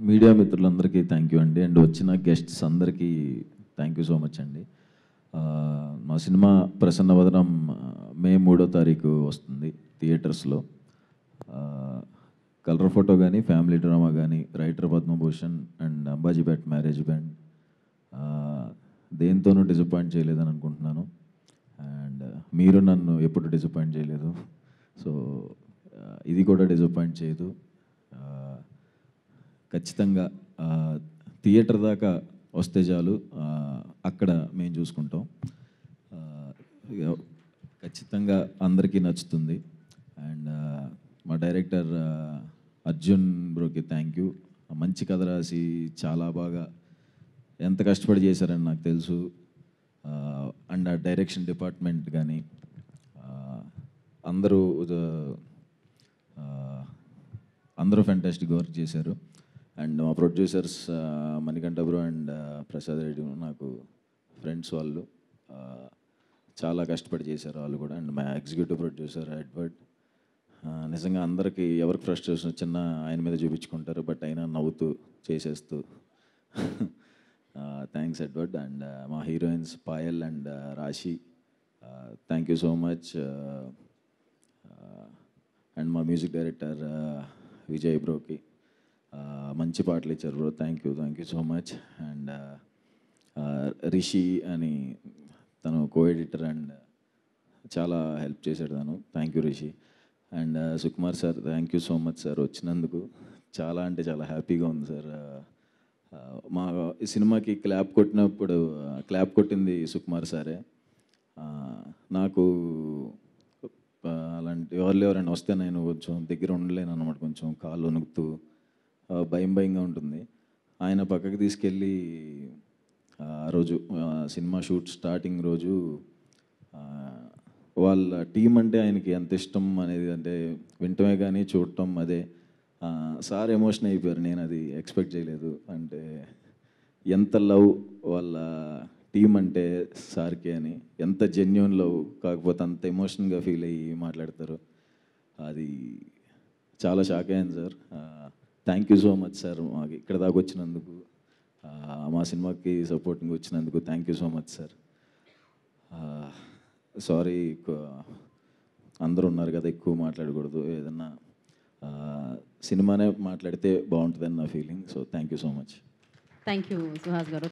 Media మిత్రులందరికీ thank you అండి. And వచ్చిన గెస్ట్స్ అందరికీ థ్యాంక్ యూ సో మచ్ అండి. మా సినిమా ప్రసన్నవదనం మే 3వ తారీఖు వస్తుంది థియేటర్స్లో. కలర్ ఫోటో కానీ, ఫ్యామిలీ డ్రామా కానీ, writer Padmabhushan and Ambajipeta marriage band దేంతోనూ డిసప్పాయింట్ చేయలేదని అనుకుంటున్నాను. అండ్ మీరు నన్ను ఎప్పుడు డిసప్పాయింట్ చేయలేదు. సో ఇది కూడా డిసప్పాయింట్ చేయదు. ఖచ్చితంగా థియేటర్ దాకా వస్తే చాలు, అక్కడ మేము చూసుకుంటాం. ఖచ్చితంగా అందరికీ నచ్చుతుంది. అండ్ మా డైరెక్టర్ అర్జున్ బ్రోకి థ్యాంక్ యూ. మంచి కథ రాసి చాలా బాగా ఎంత కష్టపడి చేశారని నాకు తెలుసు. అండ్ ఆ డైరెక్షన్ డిపార్ట్మెంట్ కానీ అందరూ ఫ్యాంటాస్టిక్ వర్క్ చేశారు. అండ్ మా producers Manikanta bro and Prasad Reddy నాకు ఫ్రెండ్స్, వాళ్ళు చాలా కష్టపడి చేశారు వాళ్ళు కూడా. అండ్ మా ఎగ్జిక్యూటివ్ ప్రొడ్యూసర్ ఎడ్వర్డ్, నిజంగా అందరికీ ఎవరికి ఫ్రస్ట్రేషన్ వచ్చినా ఆయన మీద చూపించుకుంటారు, బట్ అయినా నవ్వుతూ చేసేస్తూ థ్యాంక్స్ ఎడ్వర్డ్. అండ్ మా హీరోయిన్స్ పాయల్ అండ్ రాశి, thank you so much. And మా మ్యూజిక్ డైరెక్టర్ విజయ్ బ్రోకి మంచి పాటలు ఇచ్చారు bro, thank you so much. And Rishi అని తను కో ఎడిటర్ అండ్ చాలా హెల్ప్ చేశాడు తను, thank you Rishi. And Sukumar sir, thank you so much sir వచ్చినందుకు. చాలా అంటే చాలా హ్యాపీగా ఉంది సార్. మా సినిమాకి క్లాప్ కొట్టింది సుకుమార్ సారే. నాకు అలాంటి ఎవరైనా వస్తే నేను కొంచెం దగ్గర ఉండలేను అనమాట, కొంచెం కాళ్ళు వణుకుతూ భయంగా ఉంటుంది. ఆయన పక్కకి తీసుకెళ్ళి ఆ రోజు సినిమా షూట్ స్టార్టింగ్ రోజు వాళ్ళ టీం అంటే ఆయనకి ఎంత ఇష్టం అనేది, అంటే వింటమే కానీ చూడటం అదే. సార్ ఎమోషన్ అయిపోయారు, నేను అది ఎక్స్పెక్ట్ చేయలేదు. అంటే ఎంత లవ్ వాళ్ళ టీం అంటే సార్కి అని, ఎంత జెన్యూన్ లవ్, కాకపోతే అంత ఎమోషన్గా ఫీల్ అయ్యి మాట్లాడతారు. అది చాలా షాక్ అయ్యాను sir. Thank you so much sir, మాకు ఇక్కడ దాకా వచ్చినందుకు, మా సినిమాకి సపోర్టింగ్ వచ్చినందుకు thank you so much sir. Sorry, అందరూ ఉన్నారు కదా, ఎక్కువ మాట్లాడకూడదు, ఏదన్నా సినిమానే మాట్లాడితే బాగుంటుందని నా feeling. So thank you so much. Thank you Suhas గారు.